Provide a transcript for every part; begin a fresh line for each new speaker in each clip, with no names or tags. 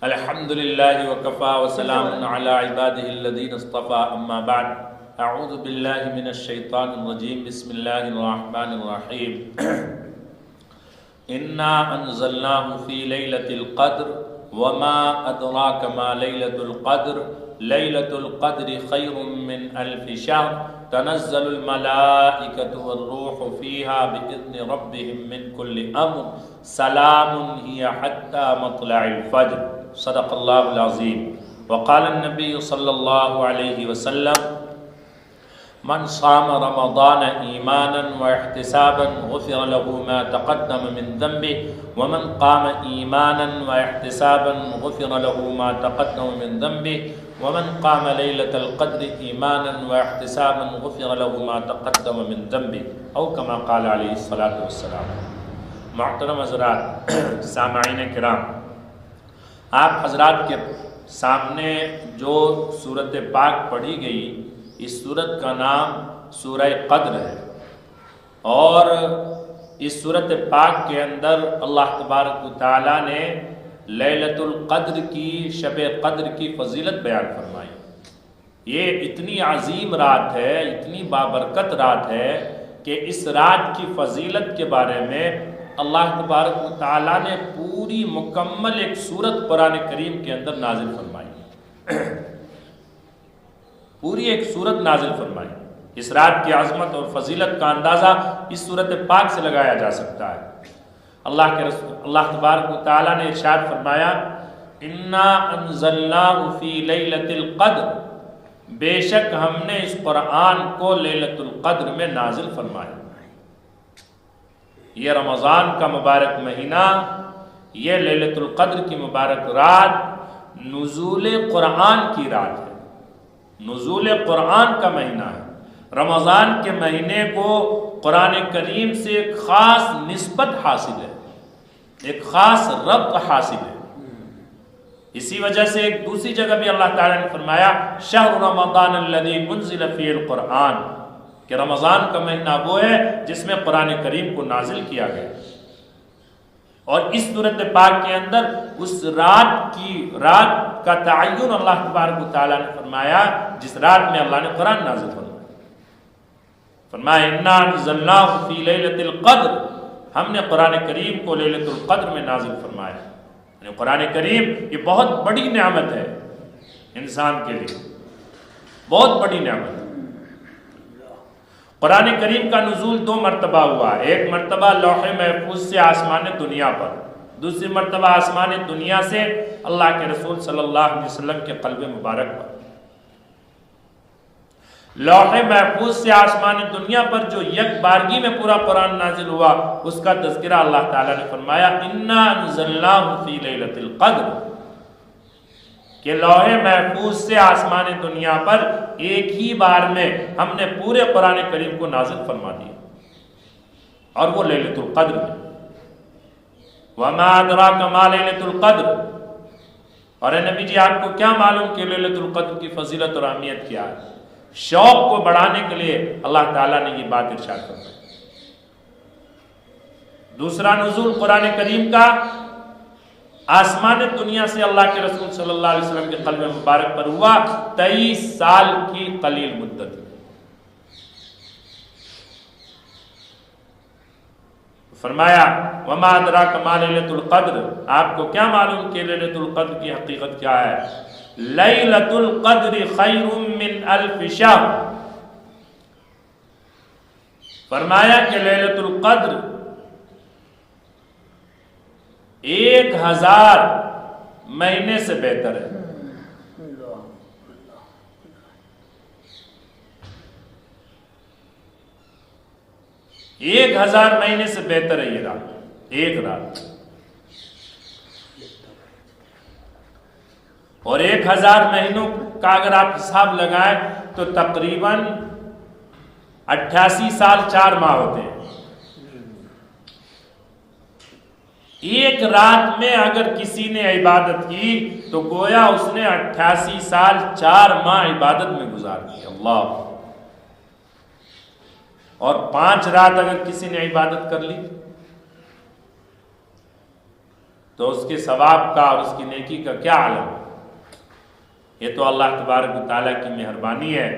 الحمدللہ وکفا وسلام علی عبادہ الذین اصطفى اما بعد اعوذ باللہ من الشیطان الرجیم بسم اللہ الرحمن الرحیم انا انزلناہ فی لیلۃ القدر وما ادراک ما لیلۃ القدر لیلۃ القدر خیر من الف شہر تنزل الملائکۃ والروح فیہا بإذن ربہم من کل امر سلام ہی حتی مطلع الفجر صدق اللہ العظیم وقال النبی صلی اللہ علیہ وسلم من صام رمضان ایمانا واحتسابا غفر له ما تقدم من ذنبه ومن قام ایمانا واحتسابا غفر له ما تقدم من ذنبه ومن قام ليلة القدر ایمانا واحتسابا غفر له ما تقدم من ذنبه او كما قال علیہ الصلاۃ والسلام۔ محترم حضرات، سامعین کرام، آپ حضرات کے سامنے جو سورت پاک پڑھی گئی، اس سورت کا نام سورہ قدر ہے، اور اس سورت پاک کے اندر اللہ تبارک و تعالیٰ نے لیلۃ القدر کی، شب قدر کی فضیلت بیان فرمائی۔ یہ اتنی عظیم رات ہے، اتنی بابرکت رات ہے کہ اس رات کی فضیلت کے بارے میں اللہ تبارک و تعالیٰ نے پوری مکمل ایک سورت قرآن کریم کے اندر نازل فرمائی، پوری ایک سورت نازل فرمائی۔ اس رات کی عظمت اور فضیلت کا اندازہ اس سورت پاک سے لگایا جا سکتا ہے۔ اللہ تبارک و تعالیٰ نے ارشاد فرمایا، انا انزلناہ فی لیلۃ القدر، بے شک ہم نے اس قرآن کو لیلۃ القدر میں نازل فرمایا۔ یہ رمضان کا مبارک مہینہ، یہ لیلۃ القدر کی مبارک رات نزول قرآن کی رات ہے، نزول قرآن کا مہینہ ہے۔ رمضان کے مہینے کو قرآن کریم سے ایک خاص نسبت حاصل ہے، ایک خاص ربط حاصل ہے۔ اسی وجہ سے ایک دوسری جگہ بھی اللہ تعالیٰ نے فرمایا، شہر رمضان الذی انزل فیہ القرآن، کہ رمضان کا مہینہ وہ ہے جس میں قرآن کریم کو نازل کیا گیا۔ اور اس سورت پاک کے اندر اس رات کا تعین اللہ تبارک و تعالیٰ نے فرمایا جس رات میں اللہ نے قرآن نازل فرمایا، انا انزلناہ فی لیلۃ القدر، ہم نے قرآن کریم کو لیلۃ القدر میں نازل فرمایا۔ یعنی قرآن کریم یہ بہت بڑی نعمت ہے انسان کے لیے، بہت بڑی نعمت ہے۔ قرآن کریم کا نزول دو مرتبہ ہوا، ایک مرتبہ لوح محفوظ سے آسمان دنیا پر، دوسری مرتبہ آسمان دنیا سے اللہ کے رسول صلی اللہ علیہ وسلم کے قلب مبارک پر۔ لوح محفوظ سے آسمان دنیا پر جو یک بارگی میں پورا قرآن نازل ہوا، اس کا تذکرہ اللہ تعالیٰ نے فرمایا، انا انزلناہ فی لیلۃ القدر، کہ لوح محفوظ سے آسمان دنیا پر ایک ہی بار میں ہم نے پورے قرآن کریم کو نازل فرما دیا، اور وہ لیلۃ القدر میں۔ وما ادراک ما لیلۃ القدر، اور اے نبی جی آپ کو کیا معلوم کہ لیلۃ القدر کی فضیلت اور اہمیت کیا ہے؟ شوق کو بڑھانے کے لیے اللہ تعالیٰ نے یہ بات ارشاد فرمائی۔ دوسرا نزول قرآن کریم کا آسمان دنیا سے اللہ کے رسول صلی اللہ علیہ وسلم کے قلب مبارک پر ہوا 23 سال کی قلیل مدت میں۔ فرمایا، وما ادراک ما لیلۃ القدر، آپ کو کیا معلوم کہ لیلۃ القدر کی حقیقت کیا ہے؟ لیلۃ القدر خیر من الف شہر، فرمایا کہ لیلۃ القدر 1000 مہینے سے بہتر ہے۔ ایک 1000 مہینے سے بہتر ہے یہ رات، ایک رات، اور 1000 مہینوں کا اگر آپ حساب لگائیں تو تقریباً 88 سال 4 ماہ ہوتے ہیں۔ ایک رات میں اگر کسی نے عبادت کی تو گویا اس نے 88 سال 4 ماہ عبادت میں گزار دی۔ اللہ، اور 5 رات اگر کسی نے عبادت کر لی تو اس کے ثواب کا اور اس کی نیکی کا کیا عالم ہے؟ یہ تو اللہ تبارک و تعالیٰ کی مہربانی ہے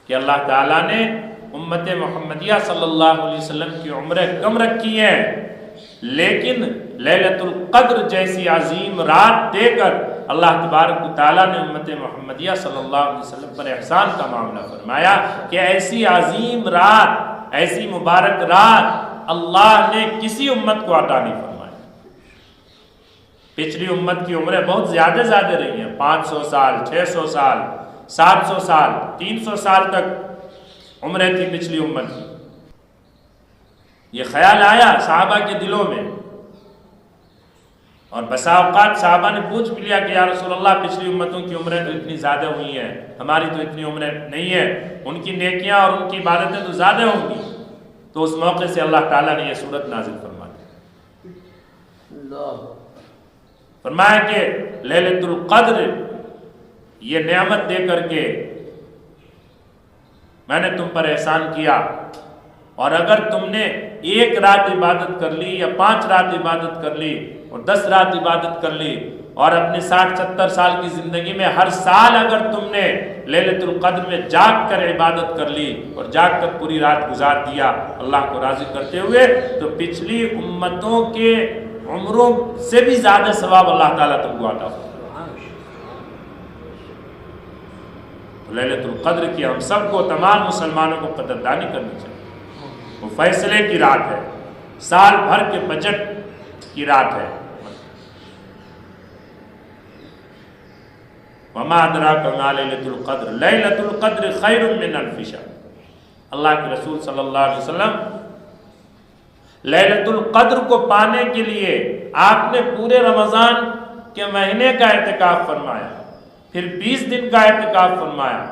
کہ اللہ تعالیٰ نے امت محمدیہ صلی اللہ علیہ وسلم کی عمریں کم رکھی ہیں، لیکن لیلۃ القدر جیسی عظیم رات دے کر اللہ تبارک و تعالیٰ نے امت محمدیہ صلی اللہ علیہ وسلم پر احسان کا معاملہ فرمایا کہ ایسی عظیم رات، ایسی مبارک رات اللہ نے کسی امت کو عطا نہیں فرمایا۔ پچھلی امت کی عمریں بہت زیادہ رہی ہیں، 500 سال، 600 سال، 700 سال، 300 سال تک عمریں تھی پچھلی امت کی۔ یہ خیال آیا صحابہ کے دلوں میں، اور بسا اوقات صحابہ نے پوچھ بھی لیا کہ یا رسول اللہ پچھلی امتوں کی عمریں تو اتنی زیادہ ہوئی ہیں، ہماری تو اتنی عمریں نہیں ہیں، ان کی نیکیاں اور ان کی عبادتیں تو زیادہ ہوں گی۔ تو اس موقع سے اللہ تعالیٰ نے یہ سورت نازل فرما دی، فرمایا کہ لیلۃ القدر یہ نعمت دے کر کے میں نے تم پر احسان کیا، اور اگر تم نے 1 رات عبادت کر لی یا 5 رات عبادت کر لی اور 10 رات عبادت کر لی، اور اپنے 60-70 سال کی زندگی میں ہر سال اگر تم نے لیلۃ القدر میں جاگ کر عبادت کر لی اور جاگ کر پوری رات گزار دیا اللہ کو راضی کرتے ہوئے، تو پچھلی امتوں کے عمروں سے بھی زیادہ ثواب اللہ تعالیٰ تم کو عطا فرمائے۔ تو لیلۃ القدر کی ہم سب کو، تمام مسلمانوں کو قدردانی کرنی چاہیے۔ وہ فیصلے کی رات ہے، سال بھر کے بجٹ کی رات ہے۔ وما ادراک ما لیلۃ القدر لیلۃ القدر خیر من الف شہر۔ اللہ کے رسول صلی اللہ علیہ وسلم لیلۃ القدر کو پانے کے لیے آپ نے پورے رمضان کے مہینے کا اعتکاف فرمایا، پھر 20 دن کا اعتکاف فرمایا،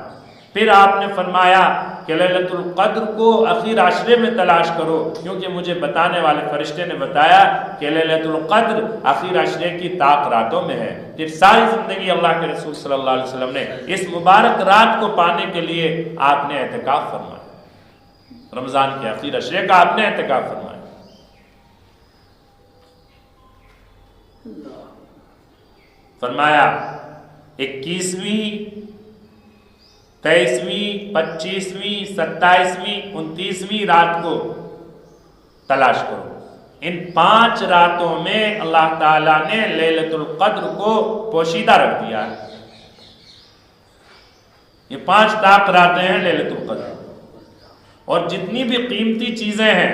پھر آپ نے فرمایا کہ لیلۃ القدر کو اخیر عشرے میں تلاش کرو، کیونکہ مجھے بتانے والے فرشتے نے بتایا کہ لیلۃ القدر اخیر عشرے کی طاق راتوں میں ہے۔ پھر ساری زندگی اللہ کے رسول صلی اللہ علیہ وسلم نے اس مبارک رات کو پانے کے لیے آپ نے اعتکاف فرمایا، رمضان کے اخیر عشرے کا آپ نے اعتکاف فرمایا۔ فرمایا 21ویں، 23ویں، 25ویں، 27ویں، 29ویں رات کو تلاش کرو۔ ان 5 راتوں میں اللہ تعالیٰ نے لیلۃ القدر کو پوشیدہ رکھ دیا ہے۔ یہ 5 طاق راتیں ہیں لیلۃ القدر، اور جتنی بھی قیمتی چیزیں ہیں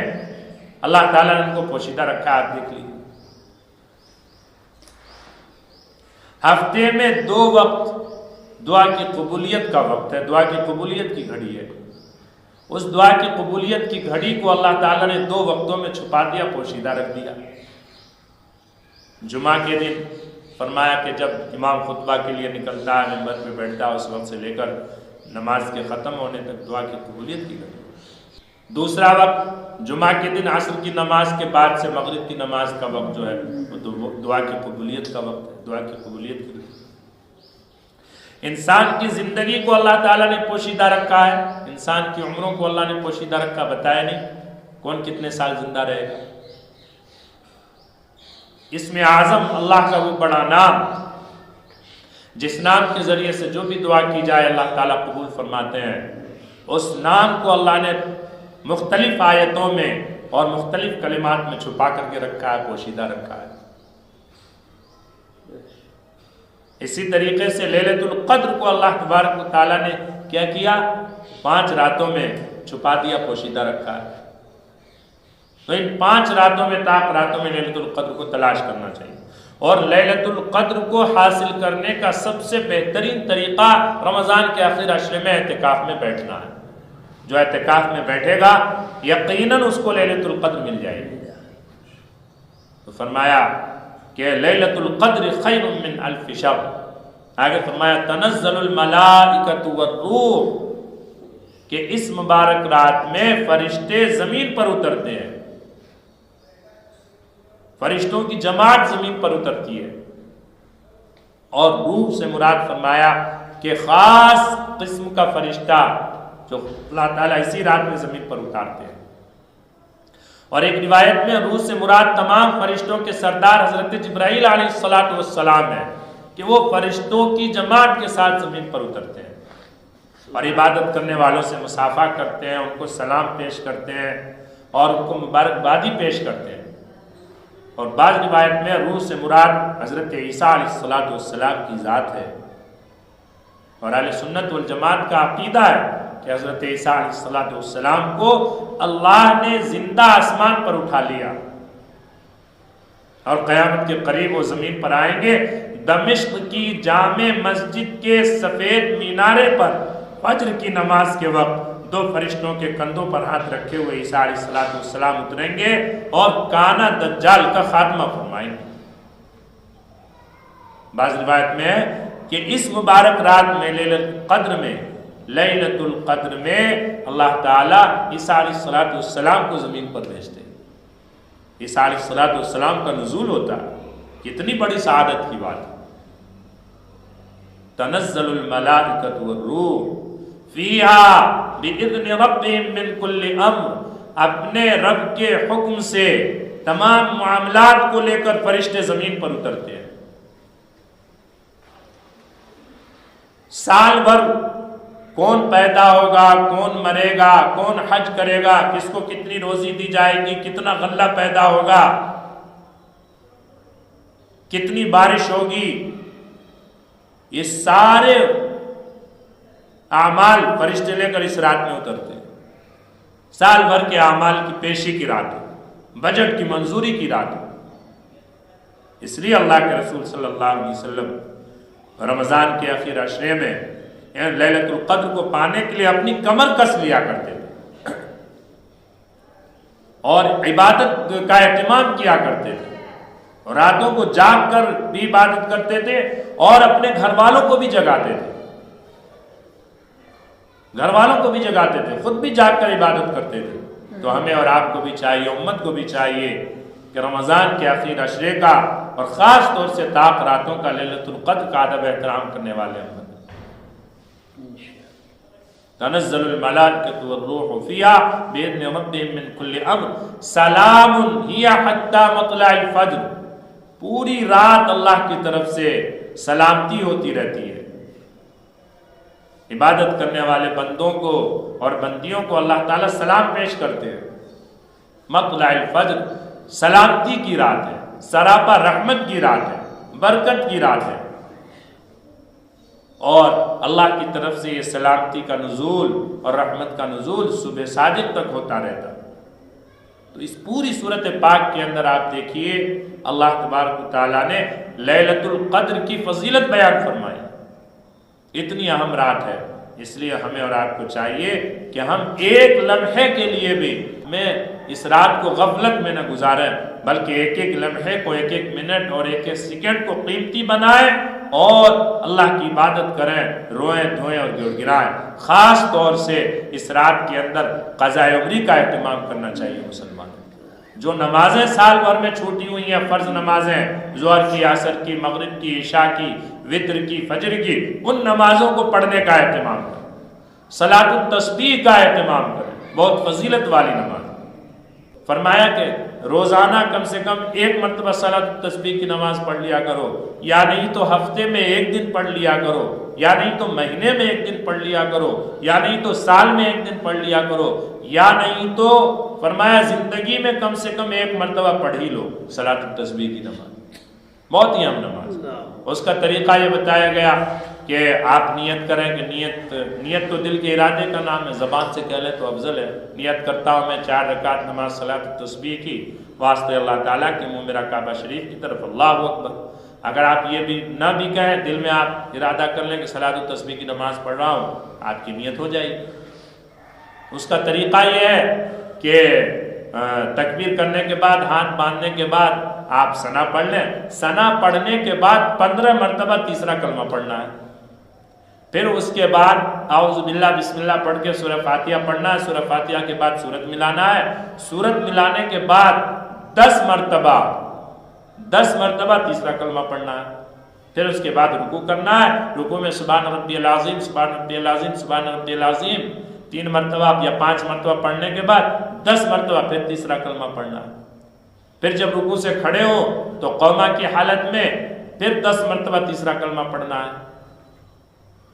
اللہ تعالیٰ نے ان کو پوشیدہ رکھا ہے، آپ دیکھ لیجیے۔ ہفتے میں 2 وقت دعا کی قبولیت کا وقت ہے، دعا کی قبولیت کی گھڑی ہے۔ اس دعا کی قبولیت کی گھڑی کو اللہ تعالیٰ نے 2 وقتوں میں چھپا دیا، پوشیدہ رکھ دیا۔ جمعہ کے دن فرمایا کہ جب امام خطبہ کے لیے نکلتا ہے، منبر پہ بیٹھتا ہے، اس وقت سے لے کر نماز کے ختم ہونے تک دعا کی قبولیت کی گھڑی۔ دوسرا وقت جمعہ کے دن عصر کی نماز کے بعد سے مغرب کی نماز کا وقت جو ہے وہ دعا کی قبولیت کا وقت ہے، دعا کی قبولیت کی گھڑی۔ انسان کی زندگی کو اللہ تعالیٰ نے پوشیدہ رکھا ہے، انسان کی عمروں کو اللہ نے پوشیدہ رکھا، بتایا نہیں کون کتنے سال زندہ رہے گا۔ اسم اعظم اللہ کا وہ بڑا نام جس نام کے ذریعے سے جو بھی دعا کی جائے اللہ تعالیٰ قبول فرماتے ہیں، اس نام کو اللہ نے مختلف آیتوں میں اور مختلف کلمات میں چھپا کر کے رکھا ہے، پوشیدہ رکھا ہے۔ اسی طریقے سے لیلۃ القدر کو اللہ تبارک و تعالیٰ نے کیا کیا؟ 5 راتوں میں چھپا دیا، پوشیدہ رکھا ہے۔ تو ان 5 راتوں میں، طاق راتوں میں لیلۃ القدر کو تلاش کرنا چاہیے، اور لیلۃ القدر کو حاصل کرنے کا سب سے بہترین طریقہ رمضان کے آخر عشرے میں اعتکاف میں بیٹھنا ہے۔ جو اعتکاف میں بیٹھے گا یقیناً اس کو لیلۃ القدر مل جائے گی۔ تو فرمایا کہ لیلۃ القدر خیر من الف شہر، آگے فرمایا تنزل الملائکۃ والروح، کہ اس مبارک رات میں فرشتے زمین پر اترتے ہیں، فرشتوں کی جماعت زمین پر اترتی ہے، اور روح سے مراد فرمایا کہ خاص قسم کا فرشتہ جو اللہ تعالیٰ اسی رات میں زمین پر اتارتے ہیں۔ اور ایک روایت میں روح سے مراد تمام فرشتوں کے سردار حضرت جبرائیل علیہ السلام ہے کہ وہ فرشتوں کی جماعت کے ساتھ زمین پر اترتے ہیں اور عبادت کرنے والوں سے مصافحہ کرتے ہیں، ان کو سلام پیش کرتے ہیں اور ان کو مبارکبادی پیش کرتے ہیں۔ اور بعض روایت میں روح سے مراد حضرت عیسیٰ علیہ السلام کی ذات ہے، اور اہل سنت والجماعت کا عقیدہ ہے کہ حضرت عیسیٰ علیہ السلام کو اللہ نے زندہ آسمان پر اٹھا لیا اور قیامت کے قریب وہ زمین پر آئیں گے۔ دمشق کی جامع مسجد کے سفید مینارے پر فجر کی نماز کے وقت دو فرشتوں کے کندھوں پر ہاتھ رکھے ہوئے عیسیٰ علیہ السلام اتریں گے اور کانا دجال کا خاتمہ فرمائیں گے۔ بعض روایت میں ہے کہ اس مبارک رات میں لیلۃ القدر میں اللہ تعالیٰ عیسیٰ علیہ السلام کو زمین پر بھیجتے ہیں۔ عیسیٰ علیہ السلام کا نزول ہوتا ہے، کتنی بڑی سعادت کی بات ہے۔ تنزل الملائکۃ والروح فیہا بإذن ربہم من کل امر، اپنے رب کے حکم سے تمام معاملات کو لے کر فرشتے زمین پر اترتے ہیں۔ سال بھر کون پیدا ہوگا، کون مرے گا، کون حج کرے گا، کس کو کتنی روزی دی جائے گی، کتنا غلہ پیدا ہوگا، کتنی بارش ہوگی، یہ سارے اعمال فرشتے لے کر اس رات میں اترتے ہیں۔ سال بھر کے اعمال کی پیشی کی رات ہے، بجٹ کی منظوری کی رات ہے۔ اس لیے اللہ کے رسول صلی اللہ علیہ وسلم رمضان کے آخر عشرے میں لیلۃ القدر کو پانے کے لیے اپنی کمر کس لیا کرتے تھے اور عبادت کا اہتمام کیا کرتے تھے، اور راتوں کو جاگ کر بھی عبادت کرتے تھے اور اپنے گھر والوں کو بھی جگاتے تھے، گھر والوں کو بھی جگاتے تھے، خود بھی جاگ کر عبادت کرتے تھے۔ تو ہمیں اور آپ کو بھی چاہیے، امت کو بھی چاہیے کہ رمضان کے آخر عشرے کا اور خاص طور سے طاق راتوں کا لیلۃ القدر کا ادب احترام کرنے والے امت۔ تنزل الملائکۃ والروح فیہا بإذن ربہم من کل امر سلام ہی حتی مطلع الفجر، پوری رات اللہ کی طرف سے سلامتی ہوتی رہتی ہے۔ عبادت کرنے والے بندوں کو اور بندیوں کو اللہ تعالیٰ سلام پیش کرتے ہیں۔ مطلع الفجر سلامتی کی رات ہے، سراپا رحمت کی رات ہے، برکت کی رات ہے، اور اللہ کی طرف سے یہ سلامتی کا نزول اور رحمت کا نزول صبح صادق تک ہوتا رہتا۔ تو اس پوری صورت پاک کے اندر آپ دیکھیے اللہ تبارک و تعالیٰ نے لیلۃ القدر کی فضیلت بیان فرمائی۔ اتنی اہم رات ہے، اس لیے ہمیں اور آپ کو چاہیے کہ ہم ایک لمحے کے لیے بھی اس رات کو غفلت میں نہ گزاریں، بلکہ ایک ایک لمحے کو، ایک ایک منٹ اور ایک ایک سیکنڈ کو قیمتی بنائیں اور اللہ کی عبادت کریں، روئیں دھوئیں اور گڑ گڑائیں۔ خاص طور سے اس رات کے اندر قضاء عمری کا اہتمام کرنا چاہیے مسلمان۔ جو نمازیں سال بھر میں چھوٹی ہوئی ہیں، فرض نمازیں ظہر کی، عصر کی، مغرب کی، عشاء کی، وتر کی، فجر کی، ان نمازوں کو پڑھنے کا اہتمام کریں، صلاۃ التسبیح کا اہتمام کریں، بہت فضیلت والی نماز۔ فرمایا کہ روزانہ کم سے کم ایک مرتبہ صلاۃ التسبیح کی نماز پڑھ لیا کرو، یا نہیں تو ہفتے میں ایک دن پڑھ لیا کرو، یا نہیں تو مہینے میں ایک دن پڑھ لیا کرو، یا نہیں تو سال میں ایک دن پڑھ لیا کرو، یا نہیں تو فرمایا زندگی میں کم سے کم ایک مرتبہ پڑھ ہی لو صلاۃ التسبیح کی نماز۔ بہت ہی اہم نماز۔ اس کا طریقہ یہ بتایا گیا کہ آپ نیت کریں کہ نیت تو دل کے ارادے کا نام ہے، زبان سے کہہ لیں تو افضل ہے۔ نیت کرتا ہوں میں 4 رکعت نماز صلاۃ التسبیح کی واسطے اللہ تعالیٰ کے، منہ میرا کعبہ شریف کی طرف، اللہ اکبر۔ اگر آپ یہ بھی نہ بھی کہیں، دل میں آپ ارادہ کر لیں کہ صلاۃ التسبیح کی نماز پڑھ رہا ہوں، آپ کی نیت ہو جائے گی۔ اس کا طریقہ یہ ہے کہ تکبیر کرنے کے بعد، ہاتھ باندھنے کے بعد آپ ثنا پڑھ لیں، ثنا پڑھنے کے بعد 15 مرتبہ تیسرا کلمہ پڑھنا ہے، پھر اس کے بعد اعوذ باللہ بسم اللہ پڑھ کے سورہ فاتحہ پڑھنا ہے، سورہ فاتحہ کے بعد سورت ملانا ہے، سورت ملانے کے بعد 10 مرتبہ تیسرا کلمہ پڑھنا ہے، پھر اس کے بعد رکوع کرنا ہے، رکوع میں سبحان ربی العظیم، سبحان ربی العظیم، سبحان ربی العظیم، 3 مرتبہ یا 5 مرتبہ پڑھنے کے بعد 10 مرتبہ پھر تیسرا کلمہ پڑھنا ہے. پھر جب رکوع سے کھڑے ہوں تو قوما کی حالت میں پھر 10 مرتبہ تیسرا کلمہ پڑھنا ہے.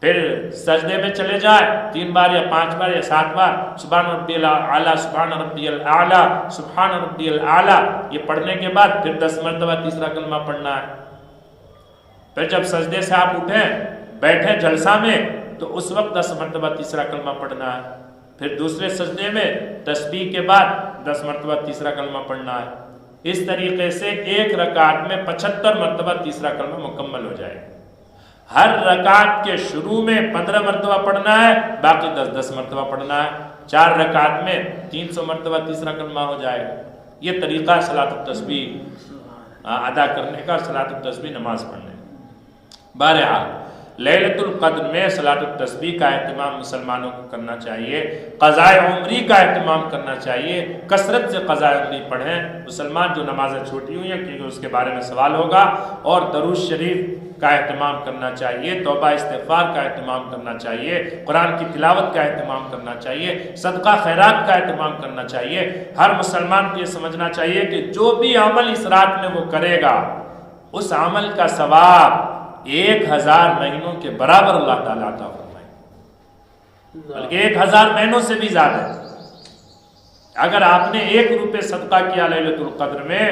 پھر سجدے میں چلے جائے 3 بار یا 5 بار یا 7 بار سبحان ربی الاعلیٰ سبحان ربی الاعلیٰ سبحان ربی الاعلیٰ یہ پڑھنے کے بعد پھر 10 مرتبہ تیسرا کلمہ پڑھنا ہے. پھر جب سجدے سے آپ اٹھیں بیٹھیں جلسہ میں تو اس وقت 10 مرتبہ تیسرا کلمہ پڑھنا ہے. پھر دوسرے سجدے میں تسبیح کے بعد 10 مرتبہ تیسرا کلمہ پڑھنا ہے. اس طریقے سے ایک رکعت میں 75 مرتبہ تیسرا کلمہ مکمل ہو جائے. ہر رکعت کے شروع میں 15 مرتبہ پڑھنا ہے، باقی 10 مرتبہ پڑھنا ہے. 4 رکعت میں 300 مرتبہ تیسرا کلمہ ہو جائے گا. یہ طریقہ ہے صلاۃ التسبیح ادا کرنے کا، صلاۃ التسبیح نماز پڑھنے کا. بہرحال لیلۃ القدر میں صلاۃ التسبیح کا اہتمام مسلمانوں کو کرنا چاہیے. قضائے عمری کا اہتمام کرنا چاہیے. کثرت سے قضائے عمری پڑھیں. مسلمان جو نمازیں چھوٹی ہوئی ہیں کیونکہ اس کے بارے میں سوال ہوگا. اور درود شریف کا اہتمام کرنا چاہیے. توبہ استغفار کا اہتمام کرنا چاہیے. قرآن کی تلاوت کا اہتمام کرنا چاہیے. صدقہ خیرات کا اہتمام کرنا چاہیے. ہر مسلمان کو یہ سمجھنا چاہیے کہ جو بھی عمل اس رات میں وہ کرے گا اس عمل کا ثواب 1000 مہینوں کے برابر اللہ تعالیٰ عطا فرمائے، بلکہ 1000 مہینوں سے بھی زیادہ ہے. اگر آپ نے 1 روپے صدقہ کیا لیلۃ القدر میں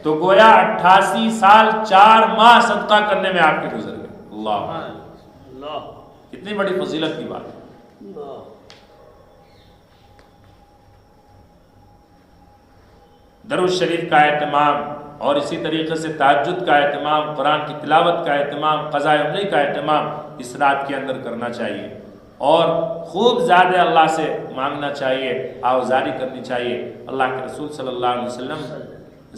تو گویا 88 سال 4 ماہ صدقہ کرنے میں آپ کے گزر گئے. اللہ کتنی بڑی فضیلت کی بات ہے. درود شریف کا اہتمام اور اسی طریقے سے تہجد کا اہتمام، قرآن کی تلاوت کا اہتمام، قضاء عمری کا اہتمام اس رات کے اندر کرنا چاہیے. اور خوب زیادہ اللہ سے مانگنا چاہیے، آوزاری کرنی چاہیے. اللہ کے رسول صلی اللہ علیہ وسلم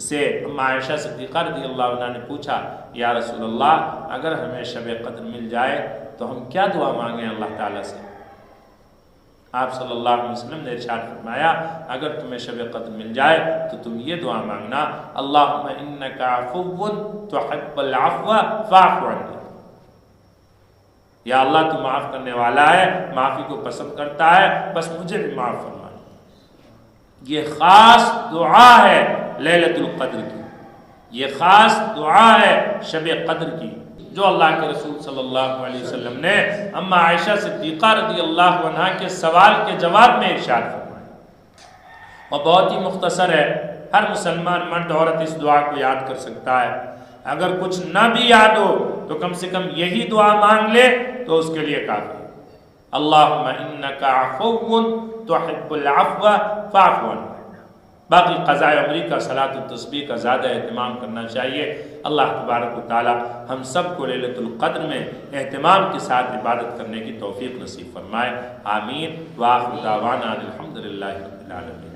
سے عائشہ صدیقہ رضی اللہ عنہ نے پوچھا یا رسول اللہ اگر ہمیں شب قدر مل جائے تو ہم کیا دعا مانگیں اللہ تعالیٰ سے؟ آپ صلی اللہ علیہ وسلم نے ارشاد فرمایا اگر تمہیں شب قدر مل جائے تو تم یہ دعا مانگنا اللہم انکا عفو تحب العفو فاعف عنی. یا اللہ تو معاف کرنے والا ہے، معافی کو پسند کرتا ہے، بس مجھے بھی معاف فرما. یہ خاص دعا ہے لیلۃ القدر کی، یہ خاص دعا ہے شب قدر کی جو اللہ کے رسول صلی اللہ علیہ وسلم نے اما عائشہ صدیقہ رضی اللہ عنہا کے سوال کے جواب میں ارشاد فرمایا. اور بہت ہی مختصر ہے، ہر مسلمان مرد عورت اس دعا کو یاد کر سکتا ہے. اگر کچھ نہ بھی یاد ہو تو کم سے کم یہی دعا مانگ لے تو اس کے لیے کافی. اللہم انکا عفو تحب العفو فاعف عنی. باقی قضاء عمری کا صلاۃ التسبیح کا زیادہ اہتمام کرنا چاہیے. اللہ تبارک و تعالی ہم سب کو لیلۃ القدر میں اہتمام کے ساتھ عبادت کرنے کی توفیق نصیب فرمائے. آمین. وآخر دعوانا الحمدللہ رب العالمین.